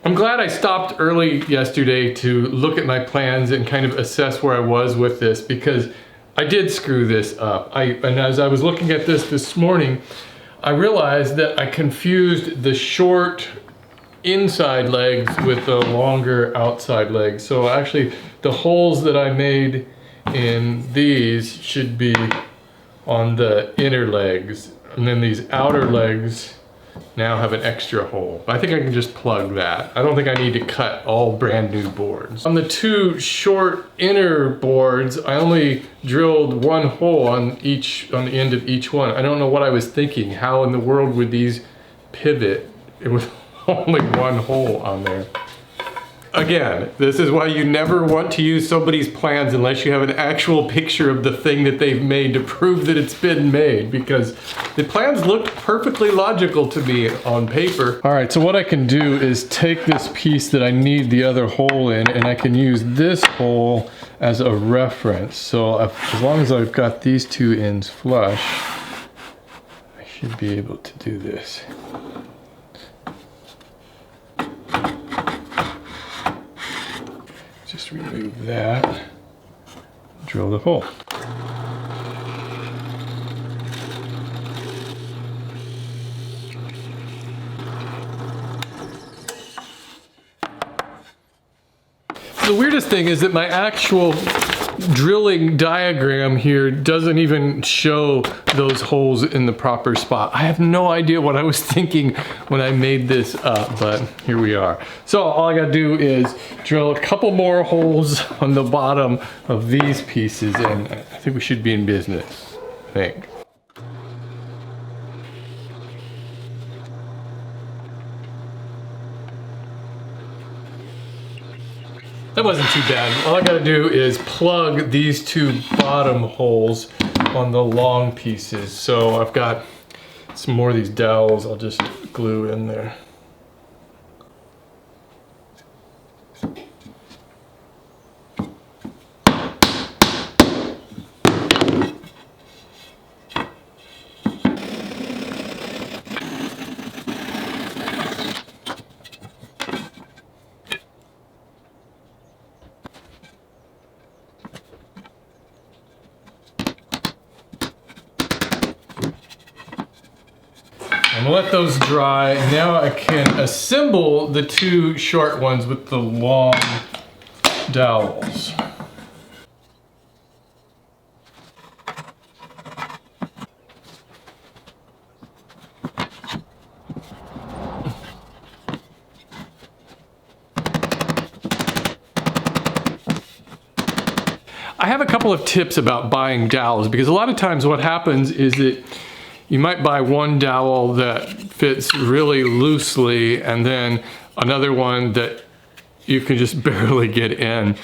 I'm glad I stopped early yesterday to look at my plans and kind of assess where I was with this, because I did screw this up. And as I was looking at this morning, I realized that I confused the short inside legs with the longer outside legs. So actually the holes that I made in these should be on the inner legs, and then these outer legs now have an extra hole. I think I can just plug that. I don't think I need to cut all brand new boards. On the two short inner boards, I only drilled one hole on the end of each one. I don't know what I was thinking. How in the world would these pivot with only one hole on there? Again, this is why you never want to use somebody's plans unless you have an actual picture of the thing that they've made to prove that it's been made, because the plans looked perfectly logical to me on paper. All right, so what I can do is take this piece that I need the other hole in, and I can use this hole as a reference. So as long as I've got these two ends flush, I should be able to do this. Just remove that, drill the hole. The weirdest thing is that my actual drilling diagram here doesn't even show those holes in the proper spot. I have no idea what I was thinking when I made this up, but here we are. So all I gotta do is drill a couple more holes on the bottom of these pieces, and I think we should be in business, I think. That wasn't too bad. All I gotta do is plug these two bottom holes on the long pieces. So I've got some more of these dowels I'll just glue in there. I'm gonna let those dry. Now I can assemble the two short ones with the long dowels. I have a couple of tips about buying dowels, because a lot of times what happens is that you might buy one dowel that fits really loosely and then another one that you can just barely get in.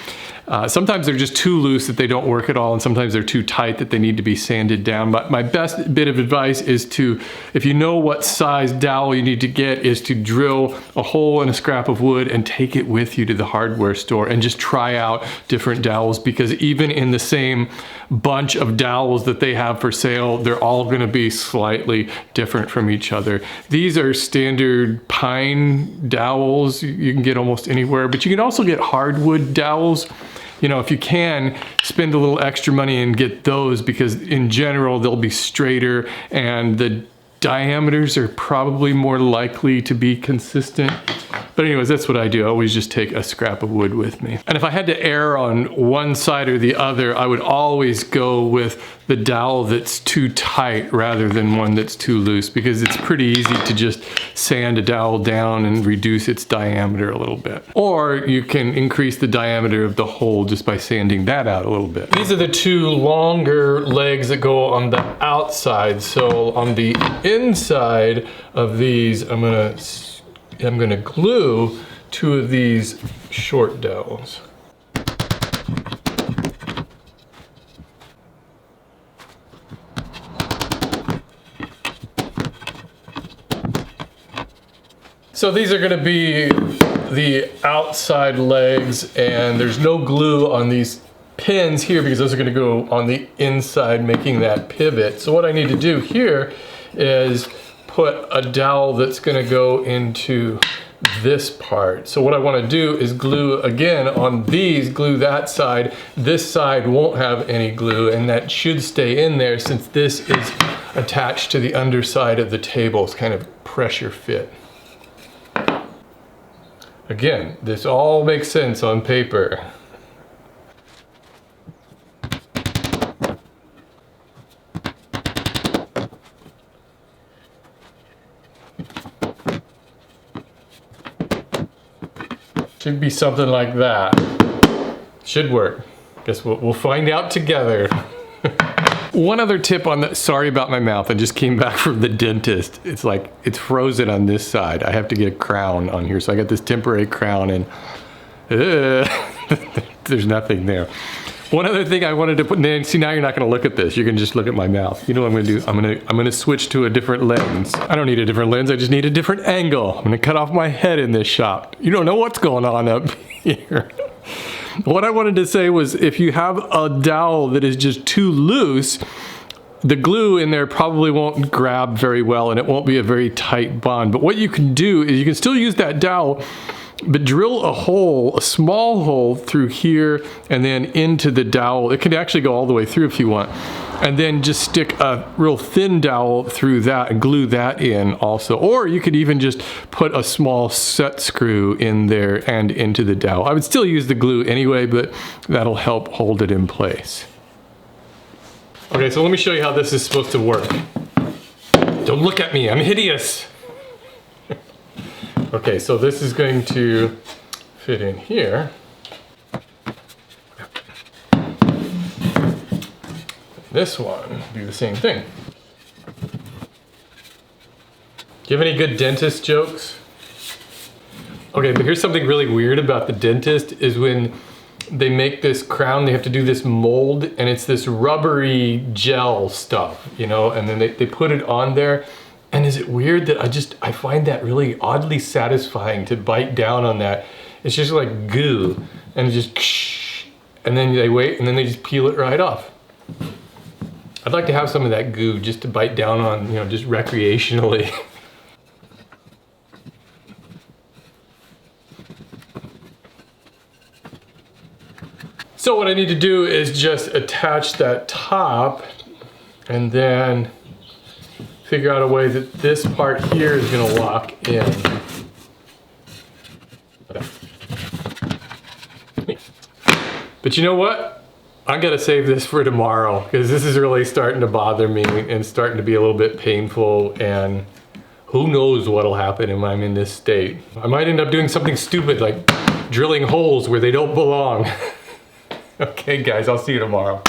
Sometimes they're just too loose that they don't work at all, and sometimes they're too tight that they need to be sanded down. But my best bit of advice is to, if you know what size dowel you need to get, is to drill a hole in a scrap of wood and take it with you to the hardware store and just try out different dowels, because even in the same bunch of dowels that they have for sale, they're all going to be slightly different from each other. These are standard pine dowels you can get almost anywhere, but you can also get hardwood dowels. You know, if you can, spend a little extra money and get those, because in general they'll be straighter and the diameters are probably more likely to be consistent. But anyways, that's what I do. I always just take a scrap of wood with me. And if I had to err on one side or the other, I would always go with the dowel that's too tight rather than one that's too loose, because it's pretty easy to just sand a dowel down and reduce its diameter a little bit. Or you can increase the diameter of the hole just by sanding that out a little bit. These are the two longer legs that go on the outside. So on the inside of these, I'm gonna glue two of these short dowels. So these are gonna be the outside legs, and there's no glue on these pins here because those are gonna go on the inside, making that pivot. So what I need to do here is put a dowel that's gonna go into this part. So what I want to do is glue again on these, glue that side. This side won't have any glue, and that should stay in there since this is attached to the underside of the table. It's kind of pressure fit. Again, this all makes sense on paper. Should be something like that. Should work. Guess we'll find out together. One other tip on that, sorry about my mouth, I just came back from the dentist. It's like, it's frozen on this side. I have to get a crown on here. So I got this temporary crown and there's nothing there. One other thing I wanted to put, see, now you're not gonna look at this. You're gonna just look at my mouth. You know what I'm gonna do? I'm gonna switch to a different lens. I don't need a different lens, I just need a different angle. I'm gonna cut off my head in this shot. You don't know what's going on up here. What I wanted to say was if you have a dowel that is just too loose, the glue in there probably won't grab very well and it won't be a very tight bond. But what you can do is you can still use that dowel, but drill a hole, a small hole through here and then into the dowel. It can actually go all the way through if you want. And then just stick a real thin dowel through that and glue that in also. Or you could even just put a small set screw in there and into the dowel. I would still use the glue anyway, but that'll help hold it in place. Okay, so let me show you how this is supposed to work. Don't look at me, I'm hideous. Okay, so this is going to fit in here. This one, do the same thing. Do you have any good dentist jokes? Okay, but here's something really weird about the dentist is when they make this crown, they have to do this mold and it's this rubbery gel stuff, you know, and then they put it on there. And is it weird that I find that really oddly satisfying to bite down on that. It's just like goo and just, and then they wait and then they just peel it right off. I'd like to have some of that goo just to bite down on, you know, just recreationally. So what I need to do is just attach that top and then figure out a way that this part here is going to lock in. But you know what? I gotta save this for tomorrow because this is really starting to bother me and starting to be a little bit painful, and who knows what'll happen when I'm in this state. I might end up doing something stupid like drilling holes where they don't belong. Okay guys, I'll see you tomorrow.